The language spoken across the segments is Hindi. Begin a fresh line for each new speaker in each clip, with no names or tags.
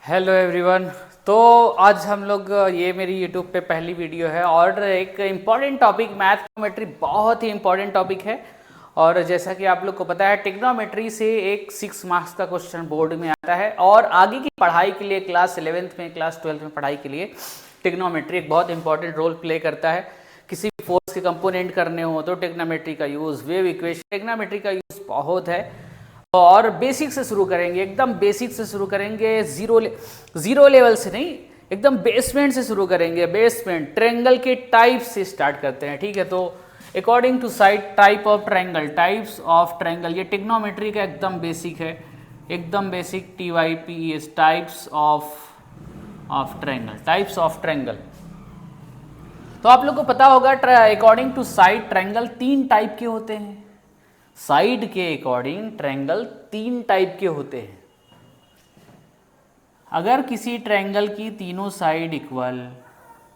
Hello everyone. तो आज हम लोग ये मेरी यूट्यूब पे पहली वीडियो है और एक इम्पॉर्टेंट टॉपिक मैथ ट्रिग्नोमेट्री बहुत ही इम्पॉर्टेंट टॉपिक है। और जैसा कि आप लोग को पता है ट्रिग्नोमेट्री से एक 6 मार्क्स का क्वेश्चन बोर्ड में आता है और आगे की पढ़ाई के लिए क्लास 11th में क्लास 12th में पढ़ाई के लिए ट्रिग्नोमेट्री एक बहुत इंपॉर्टेंट रोल प्ले करता है। किसी भी फोर्स के कंपोनेंट करने हो तो ट्रिग्नोमेट्री का यूज़, वेव इक्वेशन, ट्रिग्नोमेट्री का यूज़ बहुत है। और बेसिक से शुरू करेंगे, एकदम बेसिक से शुरू करेंगे, जीरो लेवल से नहीं, एकदम बेसमेंट से शुरू करेंगे। बेसमेंट ट्रायंगल के टाइप से स्टार्ट करते हैं, ठीक है। तो according to side type of triangle, types of triangle, ये ट्रिग्नोमेट्री का एकदम बेसिक है, एकदम basic TYPES, types of triangle, types of triangle. तो आप लोग को पता होगा according to side triangle 3 type के होते हैं। साइड के अकॉर्डिंग ट्रायंगल 3 टाइप के होते हैं। अगर किसी ट्रायंगल की तीनों साइड इक्वल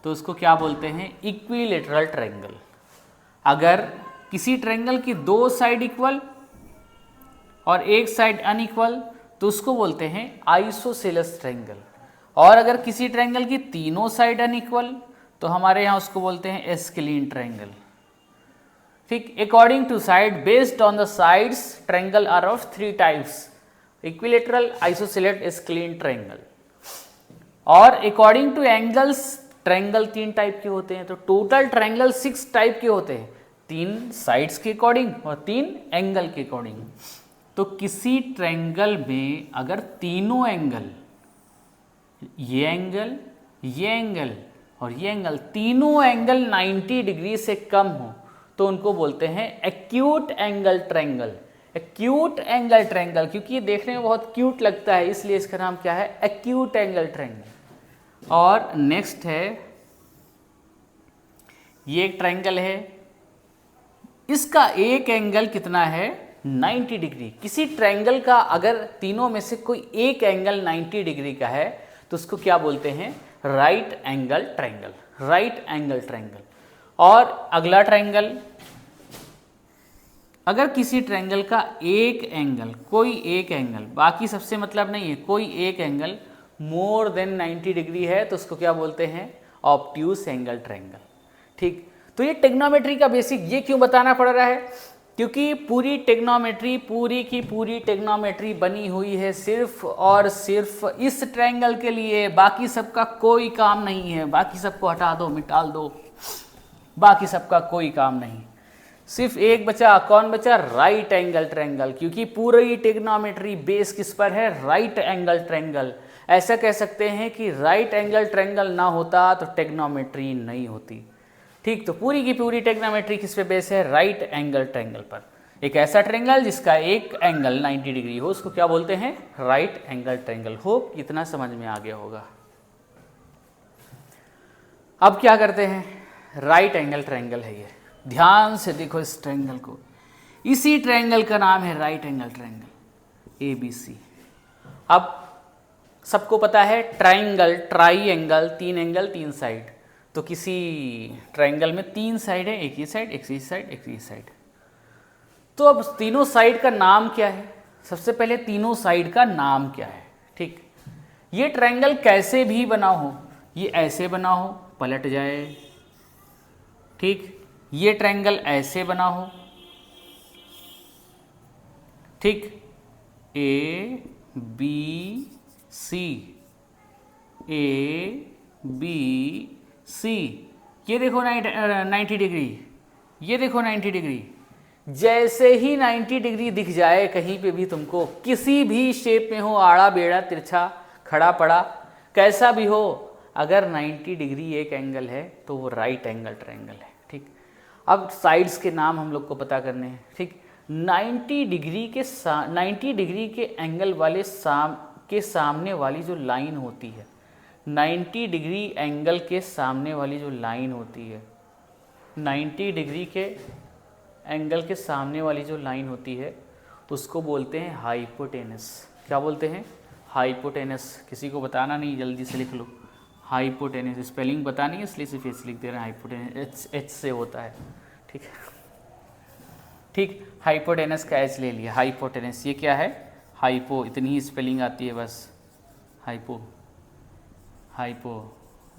तो उसको क्या बोलते हैं? Equilateral triangle. अगर किसी ट्रायंगल की 2 साइड इक्वल और एक साइड अनइक्वल तो उसको बोलते हैं आइसोसेलेस ट्रायंगल। और अगर किसी ट्रायंगल की तीनों साइड अनइक्वल तो हमारे यहाँ उसको बोलते हैं एस्केलीन ट्रायंगल। ठीक। According to side, based on the sides, triangle are of 3 types: equilateral, isosceles, scalene triangle. और according to angles triangle 3 type के होते हैं। तो टोटल ट्रायंगल 6 टाइप के होते हैं, 3 साइड्स के अकॉर्डिंग और 3 एंगल के अकॉर्डिंग। तो किसी ट्रायंगल में अगर तीनों एंगल, ये एंगल, ये एंगल और ये एंगल, तीनों एंगल 90 डिग्री से कम हो तो उनको बोलते हैं acute angle triangle. Acute angle triangle, क्योंकि ये देखने में बहुत क्यूट लगता है इसलिए इसका नाम क्या है? Acute angle triangle. और नेक्स्ट है, ये एक ट्रायंगल है, इसका एक एंगल कितना है? 90 डिग्री। किसी ट्रायंगल का अगर तीनों में से कोई एक एंगल 90 डिग्री का है तो उसको क्या बोलते हैं? Right angle triangle, right angle triangle. और अगला ट्रायंगल, अगर किसी ट्रायंगल का एक एंगल, कोई एक एंगल, बाकी सबसे मतलब नहीं है, कोई एक एंगल मोर देन 90 डिग्री है तो उसको क्या बोलते हैं? Obtuse angle triangle. ठीक। तो ये ट्रिग्नोमेट्री का बेसिक ये क्यों बताना पड़ रहा है? क्योंकि पूरी ट्रिग्नोमेट्री, पूरी की पूरी ट्रिग्नोमेट्री बनी हुई है सिर्फ और सिर्फ इस ट्रायंगल के लिए। बाकी सबका कोई काम नहीं है, बाकी सबको हटा दो, मिटाल दो, बाकी सबका कोई काम नहीं। सिर्फ एक बचा, कौन बचा? Right angle triangle. क्योंकि पूरी ट्रिग्नोमेट्री बेस किस पर है? Right angle triangle. ऐसा कह सकते हैं कि राइट एंगल ट्रायंगल ना होता तो ट्रिग्नोमेट्री नहीं होती। ठीक। तो पूरी की पूरी ट्रिग्नोमेट्री किस पे बेस है? राइट एंगल ट्रायंगल पर। एक ऐसा ट्रायंगल जिसका एक एंगल 90 डिग्री हो उसको क्या बोलते हैं? Right angle triangle. होप इतना समझ में आ गया होगा। अब क्या करते हैं? राइट एंगल ट्रायंगल है ये, ध्यान से देखो इस ट्रायंगल को। इसी ट्रायंगल का नाम है राइट एंगल ट्रायंगल, ABC। अब सबको पता है ट्रायंगल, ट्राइएंगल, 3 एंगल 3 साइड। तो किसी ट्रायंगल में 3 साइड है, एक ही साइड, एक ही साइड, एक ही साइड। तो अब तीनों साइड का नाम क्या है? सबसे पहले तीनों साइड का नाम क्या है? ठीक। ये ट्रायंगल कैसे भी बना हो, ये ऐसे बना हो, पलट जाए। ठीक। ये ट्रायंगल ऐसे बना हो, ठीक, ABC, ABC, ये देखो 90 डिग्री, ये देखो 90 डिग्री। जैसे ही 90 डिग्री दिख जाए कहीं पे भी तुमको, किसी भी शेप में हो, आड़ा बेड़ा, तिरछा, खड़ा पड़ा, कैसा भी हो, अगर 90 डिग्री एक एंगल है तो वो राइट एंगल ट्रायंगल है। ठीक। अब साइड्स के नाम हम लोग को पता करने हैं। ठीक। 90 डिग्री के एंगल वाले के सामने वाली जो लाइन होती है, 90 डिग्री एंगल के सामने वाली जो लाइन होती है, 90 डिग्री के एंगल के सामने वाली जो लाइन होती है उसको बोलते हैं हाइपोटेनस। क्या बोलते हैं? हाइपोटेनस। किसी को बताना नहीं, जल्दी से लिख लो हाइपोटेनस। स्पेलिंग बतानी है इसलिए सिर्फ एच लिख दे रहे हैं। हाइपोटेनस एच से होता है। ठीक है, ठीक। हाइपोटेनस का एच ले लिया, हाइपोटेनस। ये क्या है? हाइपो, इतनी ही स्पेलिंग आती है बस, हाइपो। हाइपो,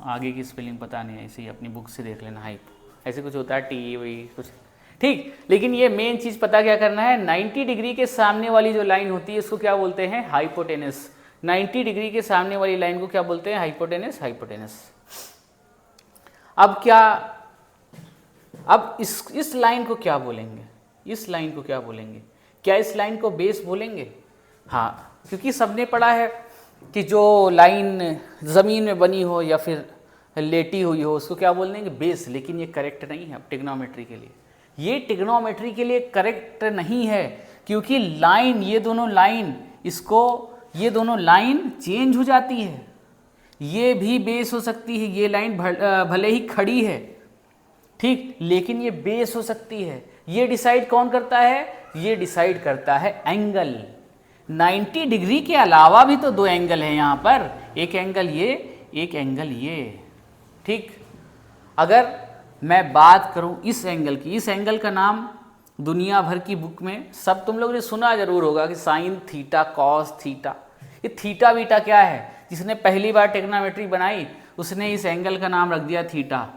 आगे की स्पेलिंग पता नहीं है, इसे अपनी बुक से देख लेना। हाइपो ऐसे कुछ होता है, टी वही कुछ, ठीक। लेकिन ये मेन चीज़ पता क्या करना है, 90 डिग्री के सामने वाली जो लाइन होती है इसको क्या बोलते हैं, हाइपोटेनस। 90 डिग्री के सामने वाली लाइन को क्या बोलते हैं, हाइपोटेनस, हाइपोटेनस। अब क्या, अब इस लाइन को क्या बोलेंगे, इस लाइन को क्या बोलेंगे, क्या इस लाइन को बेस बोलेंगे? हाँ, क्योंकि सबने पढ़ा है कि जो लाइन ज़मीन में बनी हो या फिर लेटी हुई हो उसको क्या बोल देंगे, बेस। लेकिन ये करेक्ट नहीं है ट्रिग्नोमेट्री के लिए, ये ट्रिग्नोमेट्री के लिए करेक्ट नहीं है, क्योंकि लाइन, ये दोनों लाइन, इसको, ये दोनों लाइन चेंज हो जाती है। ये भी बेस हो सकती है, ये लाइन भले ही खड़ी है, ठीक, लेकिन ये बेस हो सकती है। ये डिसाइड कौन करता है, ये डिसाइड करता है एंगल। 90 डिग्री के अलावा भी तो दो एंगल हैं यहाँ पर, एक एंगल ये, एक एंगल ये, ठीक। अगर मैं बात करूँ इस एंगल की, इस एंगल का नाम दुनिया भर की बुक में सब तुम लोगों ने सुना जरूर होगा कि साइन थीटा, कॉस थीटा। ये थीटा वीटा क्या है, जिसने पहली बार ट्रिग्नोमेट्री बनाई उसने इस एंगल का नाम रख दिया थीटा,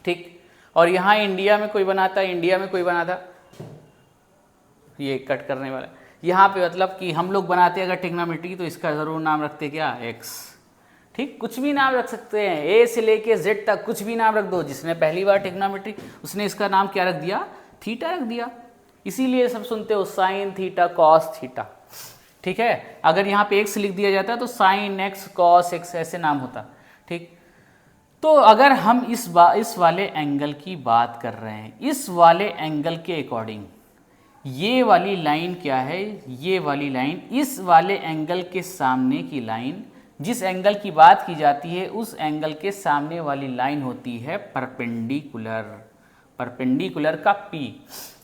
ठीक। और यहाँ इंडिया में कोई बनाता, इंडिया में कोई बनाता, ये कट करने वाला, यहाँ पे मतलब कि हम लोग बनाते अगर ट्रिग्नोमेट्री तो इसका ज़रूर नाम रखते क्या, एक्स, ठीक। कुछ भी नाम रख सकते हैं, ए से लेके जेड तक कुछ भी नाम रख दो। जिसने पहली बार ट्रिग्नोमेट्री, उसने इसका नाम क्या रख दिया, थीटा रख दिया। इसीलिए सब सुनते हो साइन थीटा, कॉस थीटा, ठीक है। अगर यहाँ पे एक्स लिख दिया जाता तो साइन एक्स, कॉस एक्स ऐसे नाम होता, ठीक। तो अगर हम इस वाले एंगल की बात कर रहे हैं, इस वाले एंगल के अकॉर्डिंग ये वाली लाइन क्या है, ये वाली लाइन इस वाले एंगल के सामने की लाइन, जिस एंगल की बात की जाती है उस एंगल के सामने वाली लाइन होती है परपेंडिकुलर, परपेंडिकुलर का P।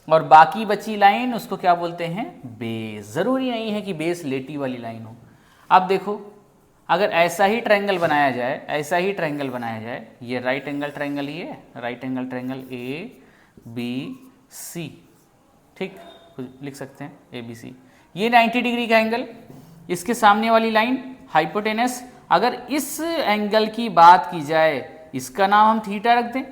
और बाकी बची लाइन उसको क्या बोलते हैं, बेस। ज़रूरी नहीं है कि बेस लेटी वाली लाइन हो। अब देखो, अगर ऐसा ही ट्रायंगल बनाया जाए, ऐसा ही ट्रायंगल बनाया जाए, ये राइट एंगल ट्रायंगल, ये राइट एंगल ट्रायंगल ABC, ठीक, लिख सकते हैं ABC। ये 90 डिग्री का एंगल, इसके सामने वाली लाइन हाइपोटेनस। अगर इस एंगल की बात की जाए, इसका नाम हम थीटा रख दें,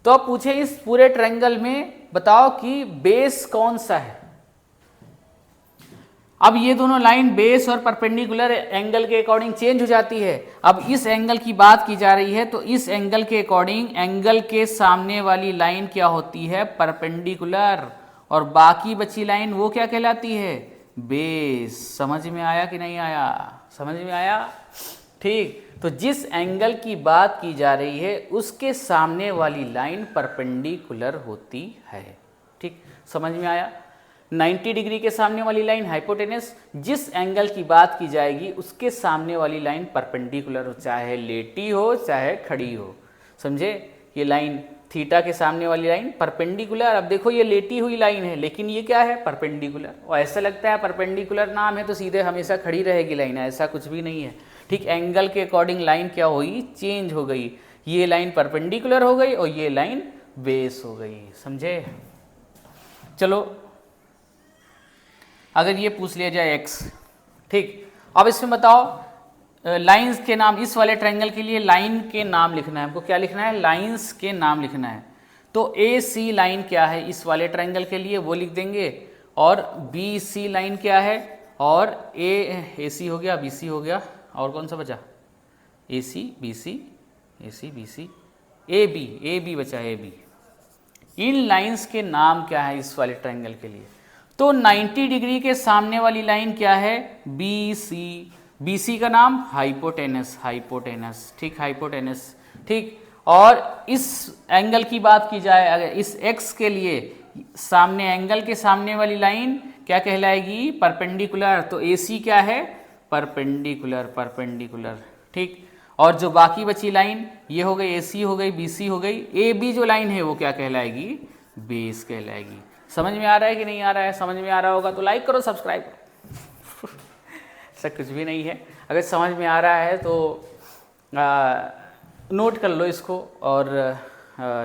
तो अब पूछे इस पूरे ट्रायंगल में बताओ कि बेस कौन सा है। अब ये दोनों लाइन बेस और परपेंडिकुलर एंगल के अकॉर्डिंग चेंज हो जाती है। अब इस एंगल की बात की जा रही है तो इस एंगल के अकॉर्डिंग एंगल के सामने वाली लाइन क्या होती है, परपेंडिकुलर, और बाकी बची लाइन वो क्या कहलाती है, बेस। समझ में आया कि नहीं आया, समझ में आया, ठीक। तो जिस एंगल की बात की जा रही है उसके सामने वाली लाइन परपेंडिकुलर होती है, ठीक, समझ में आया। 90 डिग्री के सामने वाली लाइन हाइपोटेनस, जिस एंगल की बात की जाएगी उसके सामने वाली लाइन परपेंडिकुलर हो, चाहे लेटी हो चाहे खड़ी हो, समझे। ये लाइन थीटा के सामने वाली लाइन परपेंडिकुलर। अब देखो ये लेटी हुई लाइन है लेकिन ये क्या है, परपेंडिकुलर। और ऐसा लगता है परपेंडिकुलर नाम है तो सीधे हमेशा खड़ी रहेगी लाइन, ऐसा कुछ भी नहीं है, ठीक। एंगल के अकॉर्डिंग लाइन क्या हुई, चेंज हो गई। ये लाइन परपेंडिकुलर हो गई और ये लाइन बेस हो गई, समझे। चलो अगर ये पूछ लिया जाए x, ठीक। अब इसमें बताओ लाइंस के नाम, इस वाले ट्रायंगल के लिए लाइन के नाम लिखना है हमको। क्या लिखना है, लाइंस के नाम लिखना है। तो AC लाइन क्या है इस वाले ट्रायंगल के लिए वो लिख देंगे, और BC लाइन क्या है, और AC हो गया, BC हो गया, और कौन सा बचा, AC BC, AC BC, AB बचा, AB। इन लाइंस के नाम क्या है इस वाले ट्रायंगल के लिए। तो 90 डिग्री के सामने वाली लाइन क्या है, BC। BC का नाम हाइपोटेनस, हाइपोटेनस, ठीक, हाइपोटेनस, ठीक। और इस एंगल की बात की जाए, अगर इस x के लिए सामने एंगल के सामने वाली लाइन क्या कहलाएगी, परपेंडिकुलर। तो AC क्या है, परपेंडिकुलर, परपेंडिकुलर, ठीक। और जो बाकी बची लाइन ये हो गई, AC हो गई, BC हो गई, AB जो लाइन है वो क्या कहलाएगी, बेस कहलाएगी। समझ में आ रहा है कि नहीं आ रहा है, समझ में आ रहा होगा तो लाइक करो, सब्सक्राइब करो। ऐसा कुछ भी नहीं है। अगर समझ में आ रहा है तो नोट कर लो इसको, और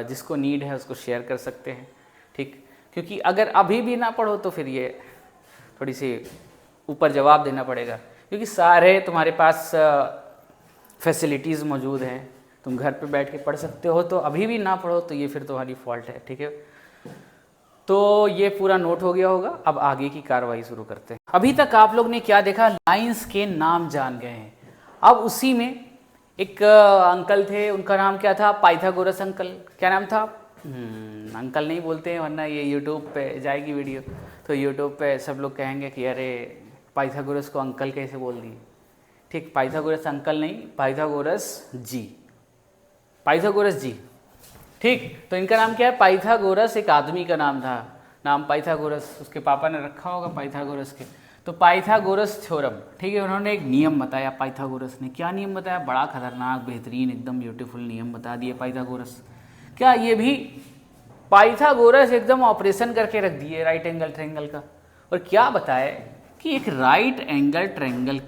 जिसको नीड है उसको शेयर कर सकते हैं, ठीक। क्योंकि अगर अभी भी ना पढ़ो तो फिर ये थोड़ी सी ऊपर जवाब देना पड़ेगा, क्योंकि सारे तुम्हारे पास फैसिलिटीज़ मौजूद हैं, तुम घर पे बैठ के पढ़ सकते हो, तो अभी भी ना पढ़ो तो ये फिर तुम्हारी फॉल्ट है, ठीक है। तो ये पूरा नोट हो गया होगा। अब आगे की कार्रवाई शुरू करते हैं। अभी तक आप लोग ने क्या देखा, लाइंस के नाम जान गए हैं। अब उसी में एक अंकल थे, उनका नाम क्या था, पाइथागोरस अंकल। क्या नाम था? अंकल नहीं बोलते हैं वरना ये यूट्यूब पे जाएगी वीडियो, तो यूट्यूब पे सब लोग कहेंगे कि अरे पाइथागोरस को अंकल कैसे बोल दिए। ठीक, पाइथागोरस अंकल नहीं, पाइथागोरस जी, पाइथागोरस जी। ठीक, तो इनका नाम क्या है, पाइथागोरस एक आदमी का नाम था, नाम पाइथागोरस उसके पापा ने रखा होगा पाइथागोरस के। तो पाइथागोरस थ्योरम, ठीक है, उन्होंने एक नियम बताया। पाइथागोरस ने क्या नियम बताया, बड़ा खतरनाक बेहतरीन एकदम ब्यूटीफुल नियम बता दिए पाइथागोरस। क्या ये भी पाइथागोरस एकदम ऑपरेशन करके रख दिए राइट एंगल ट्रायंगल का। और क्या बताए कि एक राइट एंगल ट्रायंगल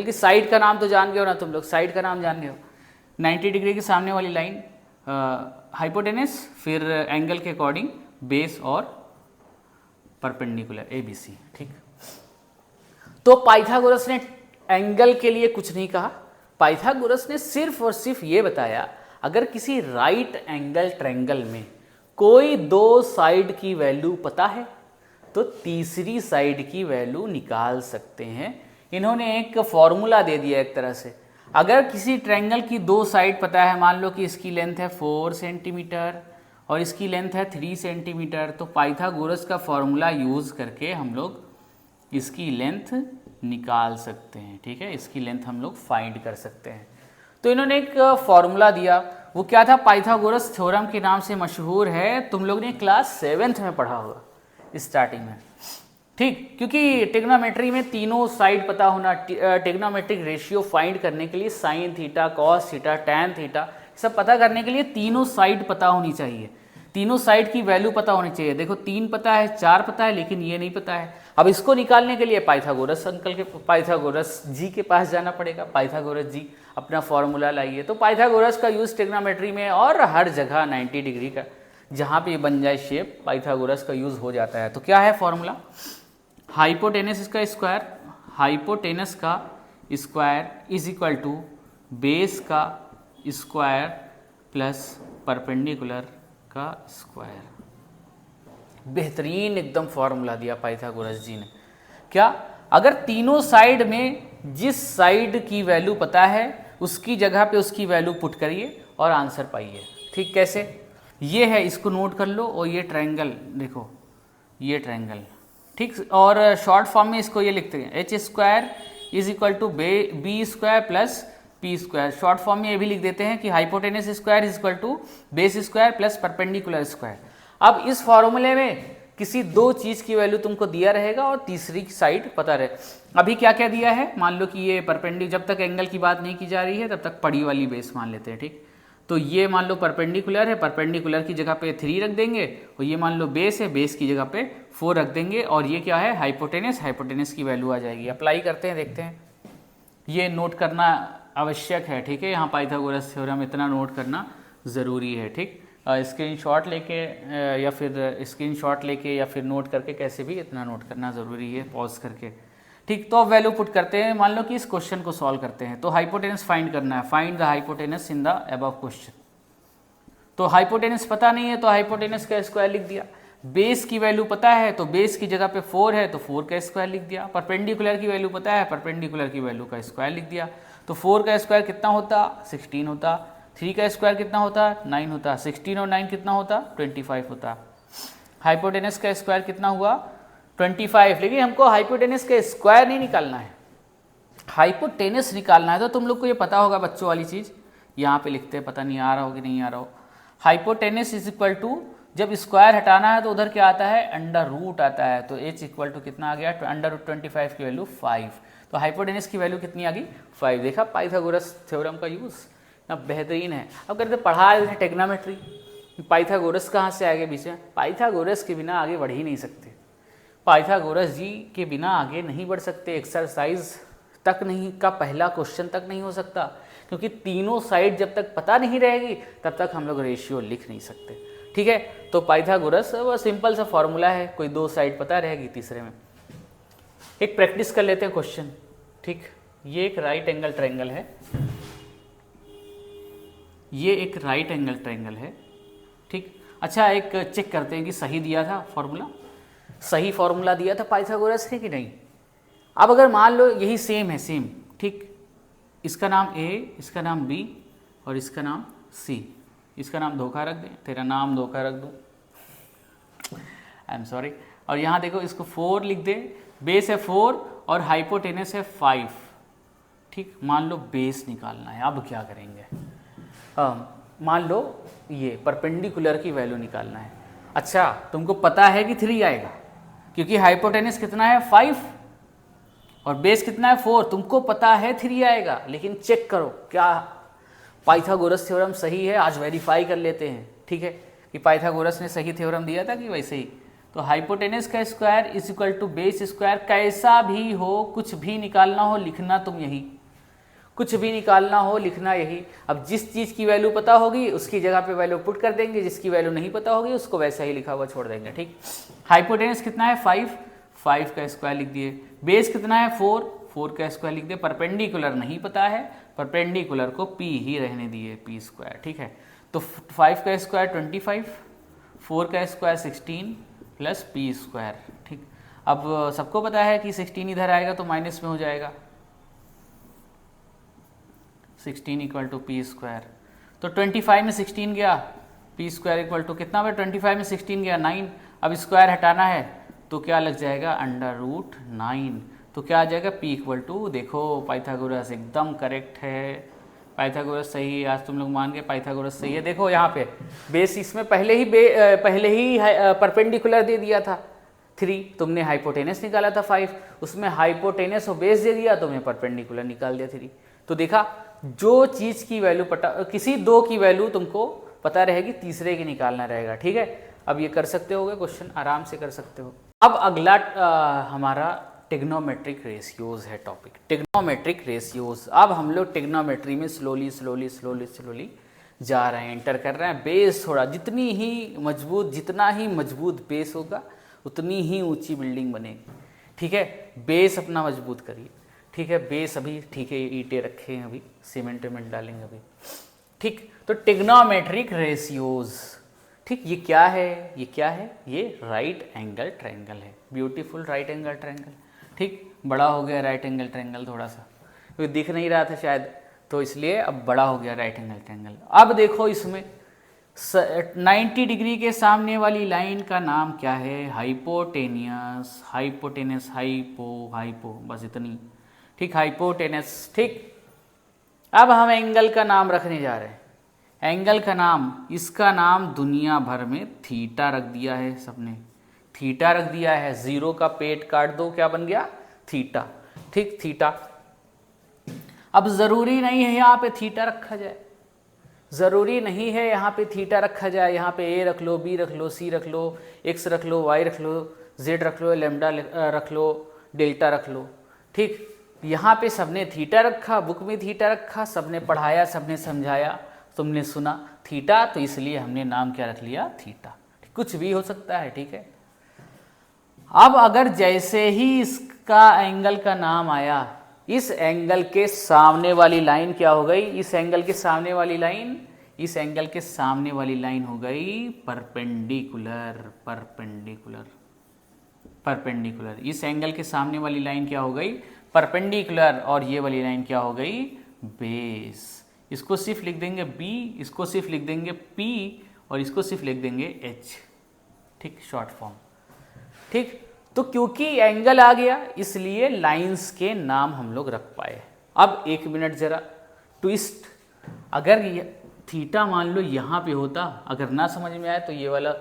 की साइड का नाम तो जान गए हो ना तुम लोग, साइड का नाम जान गए हो। 90 डिग्री के सामने वाली लाइन हाइपोटेनस, फिर एंगल के अकॉर्डिंग बेस और परपेंडिकुलर ABC। ठीक, तो पाइथागोरस ने एंगल के लिए कुछ नहीं कहा, पाइथागोरस ने सिर्फ और सिर्फ ये बताया अगर किसी राइट एंगल ट्रायंगल में कोई दो साइड की वैल्यू पता है तो तीसरी साइड की वैल्यू निकाल सकते हैं। इन्होंने एक फॉर्मूला दे दिया एक तरह से। अगर किसी ट्रायंगल की दो साइड पता है, मान लो कि इसकी लेंथ है 4 सेंटीमीटर और इसकी लेंथ है 3 सेंटीमीटर, तो पाइथागोरस का फॉर्मूला यूज़ करके हम लोग इसकी लेंथ निकाल सकते हैं। ठीक है, इसकी लेंथ हम लोग फाइंड कर सकते हैं। तो इन्होंने एक फॉर्मूला दिया, वो क्या था, पाइथागोरस थ्योरम के नाम से मशहूर है, तुम लोग ने क्लास 7th में पढ़ा होगा स्टार्टिंग में। ठीक, क्योंकि टिग्नोमेट्री में तीनों साइड पता होना, टिग्नोमेट्रिक रेशियो फाइंड करने के लिए sine theta, cos theta, tan theta सब पता करने के लिए तीनों साइड पता होनी चाहिए, तीनों साइड की वैल्यू पता होनी चाहिए। देखो 3 पता है, 4 पता है, लेकिन ये नहीं पता है। अब इसको निकालने के लिए पाइथागोरस अंकल के, पाइथागोरस जी के पास जाना पड़ेगा। पाइथागोरस जी अपना फॉर्मूला लाइए। तो पाइथागोरस का यूज़ टिग्नोमेट्री में और हर जगह 90 डिग्री का जहाँ पे बन जाए शेप, पाइथागोरस का यूज़ हो जाता है। तो क्या है फॉर्मूला, हाइपोटेनस का स्क्वायर, हाइपोटेनस का square is equal to base का स्क्वायर प्लस परपेंडिकुलर का स्क्वायर। बेहतरीन एकदम फॉर्मूला दिया पाइथागोरस जी ने। क्या, अगर तीनों साइड में जिस साइड की वैल्यू पता है उसकी जगह पे उसकी वैल्यू पुट करिए और आंसर पाइए। ठीक, कैसे, ये है, इसको नोट कर लो, और ये ट्रायंगल देखो, ये ट्रायंगल। ठीक, और शॉर्ट फॉर्म में इसको ये लिखते हैं H square is equal to B square plus P square. Short form में ये भी लिख देते हैं कि hypotenuse square is equal to base square plus perpendicular square. अब इस फॉर्मूले में किसी दो चीज़ की वैल्यू तुमको दिया रहेगा और तीसरी साइड पता रहे। अभी क्या क्या दिया है, मान लो कि ये परपेंडिकुलर, जब तक एंगल की बात नहीं की जा रही है तब तक पड़ी वाली बेस मान लेते हैं। ठीक, तो ये मान लो परपेंडिकुलर है, परपेंडिकुलर की जगह पे 3 रख देंगे, और ये मान लो बेस है, बेस की जगह पे 4 रख देंगे, और ये क्या है, हाइपोटेनस, हाइपोटेनस की वैल्यू आ जाएगी। अप्लाई करते हैं, देखते हैं। ये नोट करना आवश्यक है। ठीक है, यहाँ पाइथागोरस थ्योरम इतना नोट करना ज़रूरी है। ठीक, स्क्रीनशॉट लेके या फिर नोट करके, कैसे भी इतना नोट करना ज़रूरी है, पॉज करके। ठीक, तो अब वैल्यू पुट करते हैं। मान लो कि इस क्वेश्चन को सॉल्व करते हैं, तो हाइपोटेनस फाइंड करना है, find the hypotenuse in the above question. तो हाइपोटेनस पता नहीं है तो हाइपोटेनस का स्क्वायर लिख दिया। बेस की वैल्यू पता है तो बेस की जगह पे 4 है तो 4 का स्क्वायर लिख दिया। परपेंडिकुलर की वैल्यू पता है, परपेंडिकुलर की वैल्यू का स्क्वायर लिख दिया। तो 4 का स्क्वायर कितना होता, 16 होता। 3 का स्क्वायर कितना होता, 9 होता। 16 और 9 कितना होता, 25 होता। हाइपोटेनस का स्क्वायर कितना हुआ, 25। लेकिन हमको हाइपोटेनस का स्क्वायर नहीं निकालना है, हाइपोटेनस निकालना है। तो तुम लोग को ये पता होगा बच्चों वाली चीज़, यहाँ पे लिखते हैं, पता नहीं आ रहा हो कि नहीं आ रहा हो। हाइपोटेनस इज इक्वल टू, जब स्क्वायर हटाना है तो उधर क्या आता है, अंडर रूट आता है। तो h इक्वल टू कितना आ गया, अंडर रूट 25 की वैल्यू 5। तो हाइपोटेनस की वैल्यू कितनी आ गई, 5। देखा पाइथागोरस थ्योरम का यूज़ ना बेहतरीन है। अब कहते पढ़ा रहे थे टेग्नोमेट्री, पाइथागोरस कहाँ से आगे बीच में, पाइथागोरस के बिना आगे बढ़ ही नहीं सकते। पाइथागोरस जी के बिना आगे नहीं बढ़ सकते। एक्सरसाइज तक नहीं का पहला क्वेश्चन तक नहीं हो सकता, क्योंकि तीनों साइड जब तक पता नहीं रहेगी तब तक हम लोग रेशियो लिख नहीं सकते। ठीक है, तो पाइथागोरस वो सिंपल सा फॉर्मूला है, कोई दो साइड पता रहेगी तीसरे में। एक प्रैक्टिस कर लेते हैं क्वेश्चन। ठीक, ये एक राइट एंगल ट्रायंगल है, ये एक राइट एंगल ट्रायंगल है, ठीक। अच्छा, एक चेक करते हैं कि सही दिया था फॉर्मूला, सही फॉर्मूला दिया था पाइथागोरस ने कि नहीं। अब अगर मान लो यही सेम है, सेम, ठीक, इसका नाम ए, इसका नाम बी और इसका नाम सी, इसका नाम धोखा रख दें, तेरा नाम धोखा रख दूँ, आई एम सॉरी। और यहाँ देखो इसको 4 लिख दें, बेस है 4 और हाइपोटेनस है 5, ठीक। मान लो बेस निकालना है, अब क्या करेंगे, मान लो ये परपेंडिकुलर की वैल्यू निकालना है। अच्छा, तुमको पता है कि 3 आएगा क्योंकि हाइपोटेनस कितना है 5 और बेस कितना है 4, तुमको पता है 3 आएगा। लेकिन चेक करो क्या पाइथागोरस थ्योरम सही है, आज वेरीफाई कर लेते हैं, ठीक है, कि पाइथागोरस ने सही थ्योरम दिया था कि वैसे ही। तो हाइपोटेनस का square is equal to base square, कैसा भी हो, कुछ भी निकालना हो लिखना तुम यही, कुछ भी निकालना हो लिखना यही। अब जिस चीज़ की वैल्यू पता होगी उसकी जगह पे वैल्यू पुट कर देंगे, जिसकी वैल्यू नहीं पता होगी उसको वैसा ही लिखा हुआ छोड़ देंगे, ठीक। हाइपोटेनस कितना है 5 का स्क्वायर लिख दिए, बेस कितना है 4 का स्क्वायर लिख दिए, परपेंडिकुलर नहीं पता है, परपेंडिकुलर को p ही रहने दिए, p स्क्वायर, ठीक है। तो 5 का स्क्वायर 25, 4 का स्क्वायर 16 प्लस p स्क्वायर, ठीक। अब सबको पता है कि 16 इधर आएगा तो माइनस में हो जाएगा, 16 इक्वल टू पी स्क्वायर। तो 25 में 16 गया, पी स्क्वायर इक्वल टू कितना भाई, 25 में 16 गया 9। अब स्क्वायर हटाना है तो क्या लग जाएगा, √9। तो क्या आ जाएगा, पी इक्वल टू, देखो पाइथागोरस एकदम करेक्ट है, पाइथागोरस सही है, आज तुम लोग मान के पाइथागोरस सही है। देखो यहाँ पे बेस इसमें पहले ही परपेंडिकुलर दे दिया था 3, तुमने हाइपोटेनस निकाला था 5, उसमें हाइपोटेनस और बेस दे दिया, तुमने परपेंडिकुलर निकाल दिया 3। तो देखा, जो चीज़ की वैल्यू पता, किसी 2 की वैल्यू तुमको पता रहेगी, तीसरे की निकालना रहेगा, ठीक है। अब ये कर सकते होगे क्वेश्चन, आराम से कर सकते हो। अब अगला हमारा टिग्नोमेट्रिक रेशियोज है टॉपिक, टिग्नोमेट्रिक रेशियोज। अब हम लोग टिग्नोमेट्री में स्लोली जा रहे हैं, एंटर कर रहे हैं। बेस थोड़ा जितना ही मजबूत बेस होगा उतनी ही ऊंची बिल्डिंग बनेगी, ठीक है। बेस अपना मजबूत करिए, ठीक है। बेस अभी ठीक है, ईंटें रखे हैं, अभी सीमेंट वेमेंट डालेंगे अभी, ठीक। तो टिग्नोमेट्रिक रेशियोज, ठीक, ये क्या है, ये राइट एंगल ट्रायंगल है, ब्यूटीफुल राइट एंगल ट्रायंगल, ठीक। बड़ा हो गया राइट एंगल ट्रायंगल थोड़ा सा, क्योंकि दिख नहीं रहा था शायद, तो इसलिए अब बड़ा हो गया राइट एंगल ट्रायंगल। अब देखो इसमें 90 डिग्री के सामने वाली लाइन का नाम क्या है, हाइपोटेनियस, हाइपो, बस इतनी, ठीक, हाइपोटेनस, ठीक। अब हम एंगल का नाम रखने जा रहे हैं, एंगल का नाम, इसका नाम दुनिया भर में थीटा रख दिया है, सबने थीटा रख दिया है, 0 का पेट काट दो, क्या बन गया, थीटा, ठीक, थीटा। अब जरूरी नहीं है यहाँ पे थीटा रखा जाए, जरूरी नहीं है यहाँ पे थीटा रखा जाए, यहाँ पे ए रख लो, बी रख लो, सी रख लो, एक्स रख लो, वाई रख लो, जेड रख लो, लैम्डा रख लो, डेल्टा रख लो, ठीक। यहाँ पे सबने थीटा रखा, बुक में थीटा रखा, सबने पढ़ाया, सबने समझाया, तुमने सुना थीटा, तो इसलिए हमने नाम क्या रख लिया, थीटा। कुछ भी हो सकता है, ठीक है। अब अगर जैसे ही इसका एंगल का नाम आया, इस एंगल के सामने वाली लाइन क्या हो गई, इस एंगल के सामने वाली लाइन, इस एंगल के सामने वाली लाइन हो गई परपेंडिकुलर, परपेंडिकुलर। इस एंगल के सामने वाली लाइन क्या हो गई, परपेंडिकुलर, और ये वाली लाइन क्या हो गई, बेस। इसको सिर्फ लिख देंगे b, इसको सिर्फ लिख देंगे p और इसको सिर्फ लिख देंगे h, ठीक, शॉर्ट फॉर्म, ठीक। तो क्योंकि एंगल आ गया इसलिए लाइंस के नाम हम लोग रख पाए। अब 1 मिनट जरा ट्विस्ट, अगर थीटा मान लो यहाँ पे होता, अगर ना समझ में आए तो ये वाला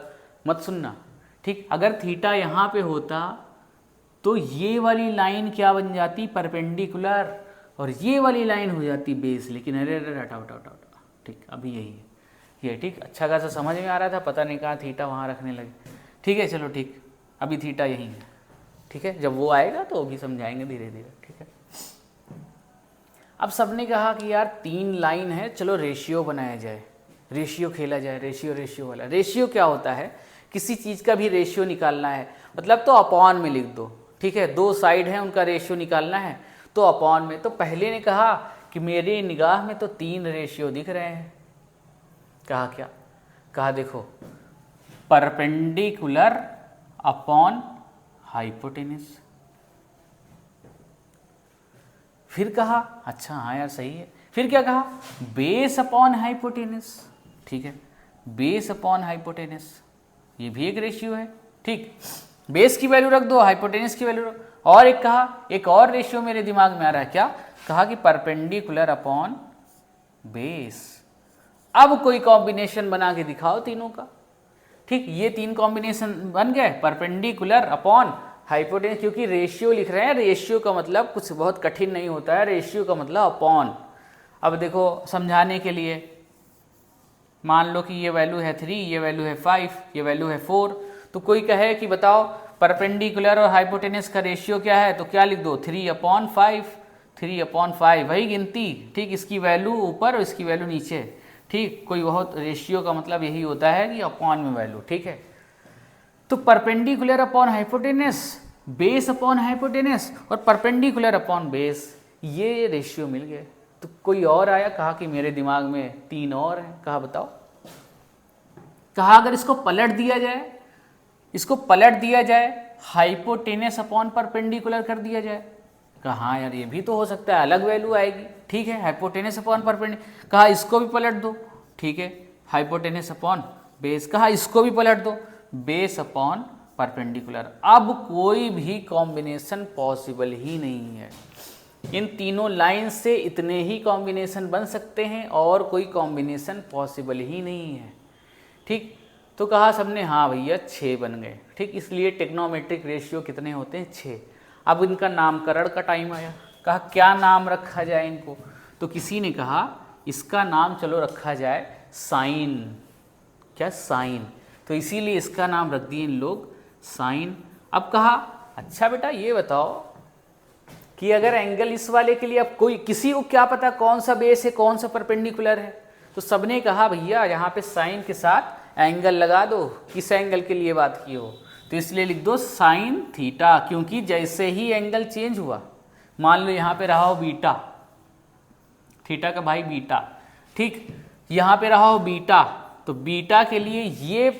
मत सुनना, ठीक। अगर थीटा यहाँ पे होता तो ये वाली लाइन क्या बन जाती, परपेंडिकुलर, और ये वाली लाइन हो जाती बेस। लेकिन अरे हटाओ, ठीक, अभी यही है ये, ठीक। अच्छा खासा समझ में आ रहा था, पता नहीं कहाँ थीटा वहाँ रखने लगे, ठीक है, चलो ठीक, अभी थीटा यही है, ठीक है। जब वो आएगा तो भी समझाएंगे धीरे धीरे, ठीक है। अब सबने कहा कि यार 3 लाइन है, चलो रेशियो बनाया जाए, रेशियो खेला जाए, रेशियो वाला। रेशियो क्या होता है, किसी चीज़ का भी रेशियो निकालना है, मतलब तो अपॉन में लिख दो, ठीक है। 2 साइड है, उनका रेशियो निकालना है तो अपॉन में, तो पहले ने कहा कि मेरी निगाह में तो 3 रेशियो दिख रहे हैं। कहा क्या? कहा देखो परपेंडिकुलर अपॉन हाइपोटेनस। फिर कहा अच्छा हाँ यार सही है। फिर क्या कहा? Base upon hypotenuse. ठीक है, बेस अपॉन हाइपोटेनस ये भी एक रेशियो है। ठीक, बेस की वैल्यू रख दो, हाइपोटेनस की वैल्यू रख। और एक कहा, एक और रेशियो मेरे दिमाग में आ रहा है, क्या? कहा कि परपेंडिकुलर अपॉन बेस। अब कोई कॉम्बिनेशन बना के दिखाओ तीनों का। ठीक, ये 3 कॉम्बिनेशन बन गए, परपेंडिकुलर अपॉन हाइपोटेनस, क्योंकि रेशियो लिख रहे हैं, रेशियो का मतलब कुछ बहुत कठिन नहीं होता है, रेशियो का मतलब अपॉन। अब देखो समझाने के लिए, मान लो कि ये वैल्यू है 3, ये वैल्यू है 5, ये वैल्यू है 4, तो कोई कहे कि बताओ परपेंडिकुलर और हाइपोटेनस का रेशियो क्या है, तो क्या लिख दो? 3/5, 3/5 वही गिनती। ठीक, इसकी वैल्यू ऊपर और इसकी वैल्यू नीचे। ठीक, कोई बहुत रेशियो का मतलब यही होता है कि अपॉन में वैल्यू। ठीक है, तो perpendicular upon hypotenuse, base upon hypotenuse और परपेंडिकुलर अपॉन बेस, ये रेशियो मिल गए। तो कोई और आया, कहा कि मेरे दिमाग में 3 और हैं। कहा बताओ। कहा अगर इसको पलट दिया जाए, इसको पलट दिया जाए, हाइपोटेनस अपॉन परपेंडिकुलर कर दिया जाए। कहा हाँ यार ये भी तो हो सकता है, अलग वैल्यू आएगी। ठीक है, हाइपोटेनस अपॉन परपेंडिकुलर। कहा इसको भी पलट दो। ठीक है, हाइपोटेनस अपॉन बेस। कहा इसको भी पलट दो, बेस अपॉन परपेंडिकुलर। अब कोई भी कॉम्बिनेशन पॉसिबल ही नहीं है। इन तीनों लाइन से इतने ही कॉम्बिनेशन बन सकते हैं और कोई कॉम्बिनेशन पॉसिबल ही नहीं है। ठीक, तो कहा सबने हाँ भैया 6 बन गए। ठीक, इसलिए टेक्नोमेट्रिक रेशियो कितने होते हैं? 6। अब इनका नामकरण का टाइम आया। कहा क्या नाम रखा जाए इनको, तो किसी ने कहा इसका नाम चलो रखा जाए साइन। क्या? साइन। तो इसीलिए इसका नाम रख दिए इन लोग साइन। अब कहा अच्छा बेटा ये बताओ कि अगर एंगल इस वाले के लिए, अब कोई किसी को क्या पता कौन सा बेस है कौन सा परपेंडिकुलर है, तो सबने कहा भैया यहाँ पे साइन के साथ एंगल लगा दो। किस एंगल के लिए बात की हो, तो इसलिए लिख दो साइन थीटा, क्योंकि जैसे ही एंगल चेंज हुआ, मान लो यहाँ पे रहा हो बीटा, थीटा का भाई बीटा। ठीक, यहाँ पे रहा हो बीटा, तो बीटा के लिए ये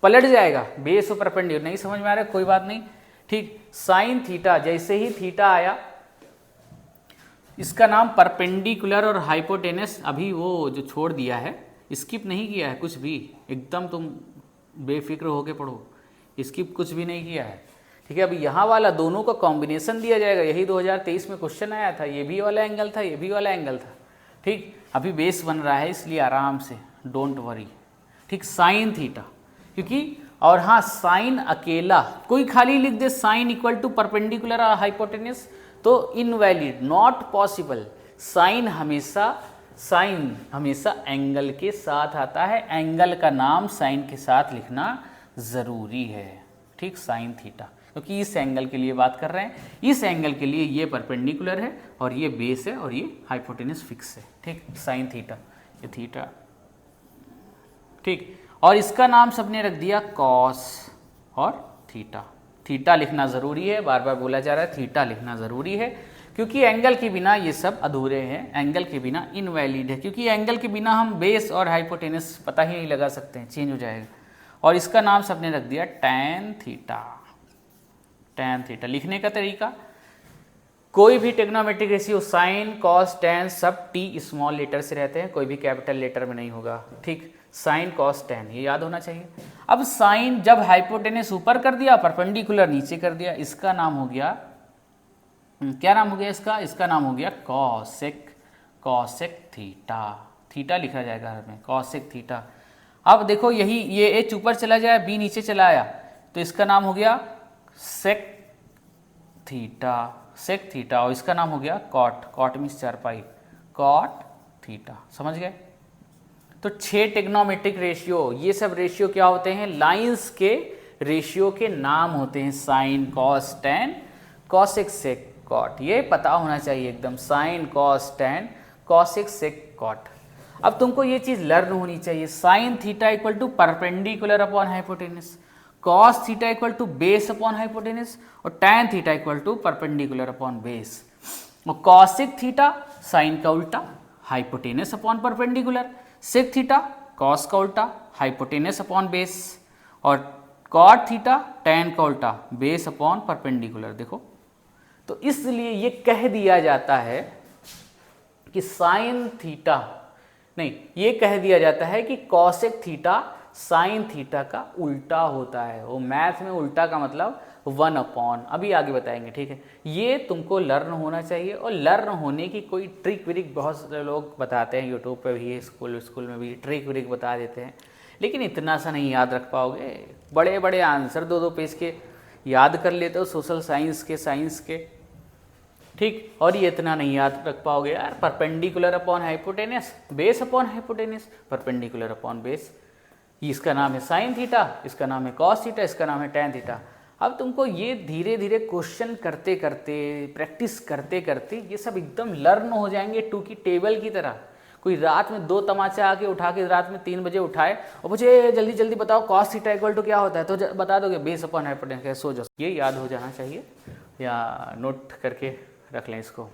पलट जाएगा, बेस और परपेंडिकुलर। नहीं समझ में आ रहा है? कोई बात नहीं। ठीक, साइन थीटा, जैसे ही थीटा आया, इसका नाम परपेंडिकुलर और हाइपोटेनस अभी वो जो छोड़ दिया है, स्किप नहीं किया है कुछ भी, एकदम तुम बेफिक्र होके पढ़ो, स्किप कुछ भी नहीं किया है। ठीक है, अभी यहाँ वाला दोनों का कॉम्बिनेशन दिया जाएगा, यही 2023 में क्वेश्चन आया था, ये भी वाला एंगल था, ये भी वाला एंगल था। ठीक, अभी बेस बन रहा है इसलिए आराम से, डोंट वरी। ठीक, साइन थीटा, क्योंकि और हाँ साइन अकेला, कोई खाली लिख दे साइन इक्वल टू परपेंडिकुलर और हाइपोटेनस तो इनवैलिड, नॉट पॉसिबल। साइन हमेशा एंगल के साथ आता है, एंगल का नाम साइन के साथ लिखना ज़रूरी है। ठीक, साइन थीटा, क्योंकि इस एंगल के लिए बात कर रहे हैं, इस एंगल के लिए ये परपेंडिकुलर है और ये बेस है और ये हाइपोटेनस फिक्स है। ठीक, साइन थीटा, ये थीटा। ठीक, और इसका नाम सबने रख दिया कॉस और थीटा। थीटा लिखना ज़रूरी है, बार बार बोला जा रहा है थीटा लिखना ज़रूरी है, क्योंकि एंगल के बिना ये सब अधूरे हैं, एंगल के बिना इनवैलिड है, क्योंकि एंगल के बिना हम बेस और हाइपोटेनस पता ही नहीं लगा सकते हैं, चेंज हो जाएगा। और इसका नाम सबने रख दिया टैन थीटा। टैन थीटा लिखने का तरीका, कोई भी trigonometric ratio sign cos tan सब टी स्मॉल लेटर से रहते हैं, कोई भी कैपिटल लेटर में नहीं होगा। ठीक, साइन कॉस टैन ये याद होना चाहिए। अब साइन जब हाइपोटेनस ऊपर कर दिया, परपेंडिकुलर नीचे कर दिया, इसका नाम हो गया, क्या नाम हो गया इसका? इसका नाम हो गया कॉसेक, कॉसेक थीटा। थीटा लिखा जाएगा हर में, कॉसेक थीटा। अब देखो यही ये एच ऊपर चला जाए, बी नीचे चला आया, तो इसका नाम हो गया सेक थीटा, सेक थीटा। और इसका नाम हो गया कॉट, कॉट मीन्स चारपाई, कॉट थीटा। समझ गए? तो 6 टेक्नोमेट्रिक रेशियो, ये सब रेशियो क्या होते हैं? लाइंस के रेशियो के नाम होते हैं, sine cos tan cosec sec cot, ये पता होना चाहिए एकदम, sine cos tan cosec sec cot. अब तुमको ये चीज़ लर्न होनी चाहिए, sine theta equal to perpendicular upon hypotenuse, cos theta equal to base upon hypotenuse और tan theta equal to perpendicular upon base. और कॉसिक थीटा साइन का उल्टा hypotenuse upon perpendicular, sec theta cos का उल्टा हाइपोटेनस अपॉन बेस, और कॉट थीटा टैन का उल्टा बेस अपॉन परपेंडिकुलर। देखो तो इसलिए ये कह दिया जाता है कि साइन थीटा नहीं, ये कह दिया जाता है कि कॉसेक थीटा साइन थीटा का उल्टा होता है। वो मैथ में उल्टा का मतलब 1 अपॉन, अभी आगे बताएंगे, ठीक है। ये तुमको लर्न होना चाहिए, और लर्न होने की कोई ट्रिक विरिक बहुत सारे लोग बताते हैं यूट्यूब पे भी, स्कूल में भी ट्रिक विरिक बता देते हैं, लेकिन इतना सा नहीं याद रख पाओगे। बड़े बड़े आंसर 2-2 पेज के याद कर लेते हो सोशल साइंस के, ठीक, और ये इतना नहीं याद रख पाओगे यार। Perpendicular upon hypotenuse, base upon hypotenuse, perpendicular upon base, इसका नाम है साइन थीटा, इसका नाम है कॉस थीटा, इसका नाम है टैन थीटा। अब तुमको ये धीरे धीरे क्वेश्चन करते करते, प्रैक्टिस करते करते ये सब एकदम लर्न हो जाएंगे 2 की टेबल की तरह। कोई रात में 2 तमाचे आके उठा के रात में 3 बजे उठाए और मुझे जल्दी जल्दी बताओ कॉस थीटा इक्वल टू क्या होता है, तो बता दोगे बेस अपॉन हाइपोटेनस, सो जाओ। ये याद हो जाना चाहिए, या नोट करके रख लें इसको।